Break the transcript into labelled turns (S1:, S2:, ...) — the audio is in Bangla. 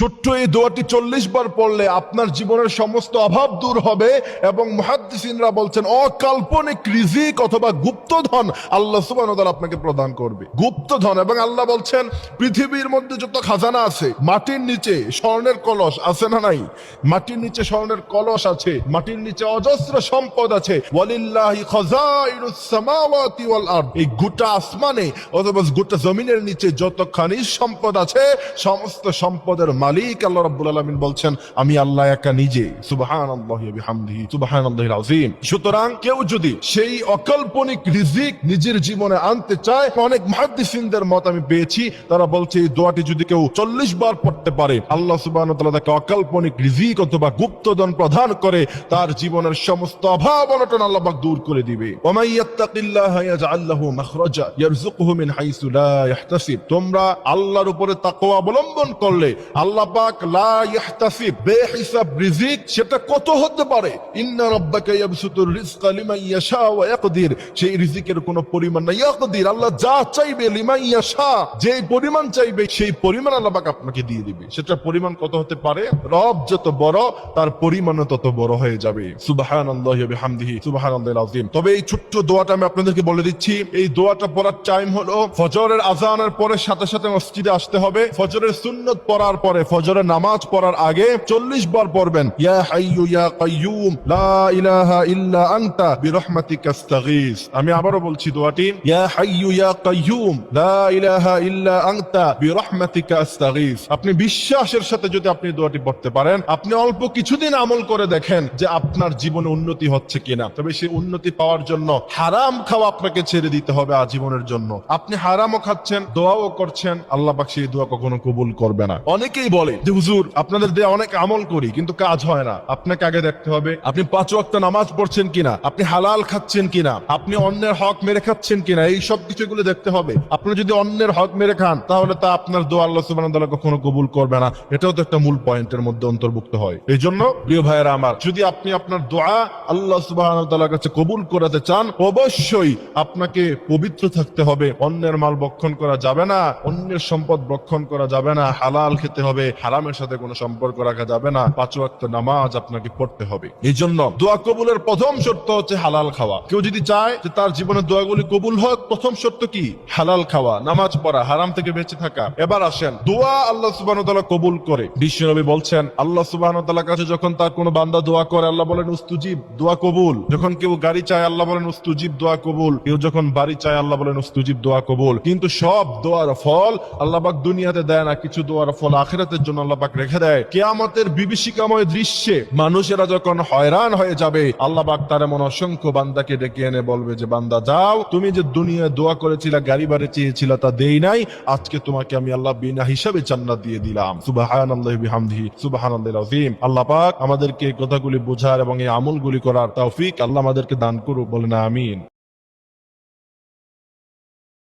S1: ছোট্ট এই দোয়াটি 40 বার পড়লে আপনার জীবনের সমস্ত অভাব দূর হবে এবং মুহাদ্দিসিনরা বলছেন অকাল্পনিক রিজিক অথবা গুপ্তধন আল্লাহ সুবহানাহু ওয়া তাআলা আপনাকে প্রদান করবে। গুপ্তধন, এবং আল্লাহ বলছেন পৃথিবীর মধ্যে যত খাজানা আছে, মাটির নিচে স্বর্ণের কলস আছে না নাই? মাটির নিচে স্বর্ণের কলস আছে, মাটির নিচে অজস্র সম্পদ আছে। ওয়ালিল্লাহি খাযাইনুস সামাওয়াতি ওয়াল আরদ, এই গোটা আসমানে অথবা গোটা জমিনের নিচে যত খনিজ সম্পদ আছে, সমস্ত সম্পদের মালিক আল্লাহ রাব্বুল আলামিন বলছেন আমি আল্লাহ একা নিজে। সুবহানাল্লাহি ওয়া বিহামদিহি সুবহানাল্লাহিল আযীম। সুতরাং কেউ যদি সেই অকল্পনিক রিজিক নিজের জীবনে আনতে চায়, অনেক মুহাদ্দিসিনদের মত আমি পেয়েছি, তারা বলছে এই দোয়াটি যদি কেউ 40 বার পড়তে পারে, আল্লাহ সুবহানাহু ওয়া তাআলা তাকে অকল্পনিক রিজিক অথবা গুপ্তধন প্রদান করে তার জীবনের সমস্ত অভাব অনটন আল্লাহ পাক দূর করে দিবে। ওয়া মান ইয়াত্তাকিল্লাহা ইয়াজআল লাহু মাখরাজা ইয়ারযুকুহু মিন হাইসু লা ইয়াহতাসিব। তোমরা আল্লাহর উপরে তাকওয়া অবলম্বন করলে আল্লাহ পাক লা ইয়াহতাসিব, বেহিসাব রিজিক, সেটা কত হতে পারে। ইন্না রাব্বাকা ইয়াবসুতুর রিজকা লিমান ইয়াশা ওয়া ইয়াকদির, সেই রিজিকের কোনো পরিমাণ নাই। ইয়াকদির, আল্লাহ যা চাইবে, লিমান ইয়াশা, যে পরিমাণ চাইবে সেই পরিমাণ আল্লাহ পাক আপনাকে দিয়ে দিবে। সেটার পরিমাণ কত হতে পারে? রব যত বড় তার পরিমাণও তত বড় হয়ে যাবে। সুবহানাল্লাহি ওয়া বিহামদিহি সুবহানাল্লাহিল আযীম। তবে এই ছোট্ট দোয়াটা আমি আপনাদেরকে বলে দিচ্ছি, এই দোয়াটা পড়ার টাইম হলো ফজরের আযানের পরে সাথে সাথে মসজিদে আসতে হবে। ফজরের সুন্নত পড়ার পরে, ফজরের নামাজ পড়ার আগে 40 বার পড়বেন ইয়া হাইয়ু ইয়া কাইয়ুম লা ইলাহা ইল্লা আনতা বিরহমাতিকা আস্তাগীস। আমি আবারও বলছি দোয়াটি, ইয়া হাইয়ু ইয়া কাইয়ুম লা ইলাহা ইল্লা আনতা বিরহমাতিকা আস্তাগীস। আপনি বিশ্বাসের সাথে যদি আপনি দোয়াটি পড়তে পারেন, আপনি অল্প কিছুদিন আমল করে দেখেন যে আপনার জীবনে উন্নতি হচ্ছে কিনা। তবে সেই উন্নতি পাওয়ার জন্য হারাম খাওয়া আপনাকে ছেড়ে দিতে হবে আজীবনের জন্য। আপনি হারামও খাচ্ছেন, দোয়াও করছেন, আল্লাহ পাক সেই দোয়া কখনো কবুল করবে না। অনেকেই বলে যে হুজুর আপনাদের দিয়ে অনেক আমল করি কিন্তু কাজ হয় না। আপনাকে আগে দেখতে হবে আপনি 5 ওয়াক্ত নামাজ পড়ছেন কিনা, আপনি হালাল খাচ্ছেন কিনা, আপনি অন্যের হক মেরে খাচ্ছেন কিনা, এই সব কিছুগুলো দেখতে হবে। আপনি যদি অন্যের হক মেরে খান তাহলে তা আপনার দোয়া আল্লাহ সুবহানাহু ওয়া তাআলা কখনো কবুল করবে না। এটাও তো একটা মূল পয়েন্টের মধ্যে অন্তর্ভুক্ত হয়। এই জন্য প্রিয় ভাইয়েরা আমার, যদি আপনি আপনার দোয়া আল্লাহ সুবহানাহু ওয়া তাআলার কাছে কবুল করাতে চান, অবশ্যই আপনাকে পবিত্র থাকতে হবে। অন্যের মাল ভক্ষণ করা যাবে না, অন্যের সম্পদ ভক্ষণ করা যাবে না, হালাল খেতে হবে, হারামের সাথে কোনো সম্পর্ক রাখা যাবে না, 5 ওয়াক্ত নামাজ আপনাকে পড়তে হবে। এই জন্য দোয়া কবুলের প্রথম শর্ত হচ্ছে হালাল খাওয়া। কেউ যদি চায় যে তার জীবনের দোয়াগুলি কবুল হোক, প্রথম শর্ত কি? হালাল খাওয়া, নামাজ পড়া, হারাম থেকে বেঁচে থাকা। এবার আসেন, দোয়া আল্লাহ সুবহানাহু ওয়া তাআলা কবুল করে। বিশ্বনবী বলছেন আল্লাহ সুবহানাহু ওয়া তাআলার কাছে যখন তার কোনো বান্দা দোয়া করে আল্লাহ বলেন উস্তুজিব, দোয়া কবুল। যখন কেউ গাড়ি চায় আল্লাহ বলেন উস্তুজিব, দোয়া কবুল। কেউ যখন বাড়ি চায় আল্লাহ বলেন উস্তুজিব, দোয়া কবুল। কিন্তু সব দোয়ার ফল আল্লাহ পাক দুনিয়াতে দেয় না, কিছু দোয়ার ফল আখিরাতের জন্য আল্লাহ পাক রেখে দেয়। কিয়ামতের বিভীষিকাময় দৃশ্যে মানুষেরা যখন হয়রান হয়ে যাবে, আল্লাহ পাক তার এমন অসংখ্য বান্দাকে ডেকে এনে বলবে যে বান্দা যাও, তুমি যে দুনিয়ায় দোয়া করেছিলা, গাড়ি বাড়ি চেয়েছিলা, তা দেই নাই, আজকে তোমাকে আমি আল্লাহ বিনা হিসাবে জান্নাত দিয়ে দিলাম। সুবহানাল্লাহি বিহামদিহি সুবহানাল্লাহিল আযীম। আল্লাহ পাক আমাদেরকে এই কথাগুলি বোঝার এবং এই আমলগুলি করার তৌফিক আল্লাহ আমাদেরকে দান করুক, বলেন আমিন।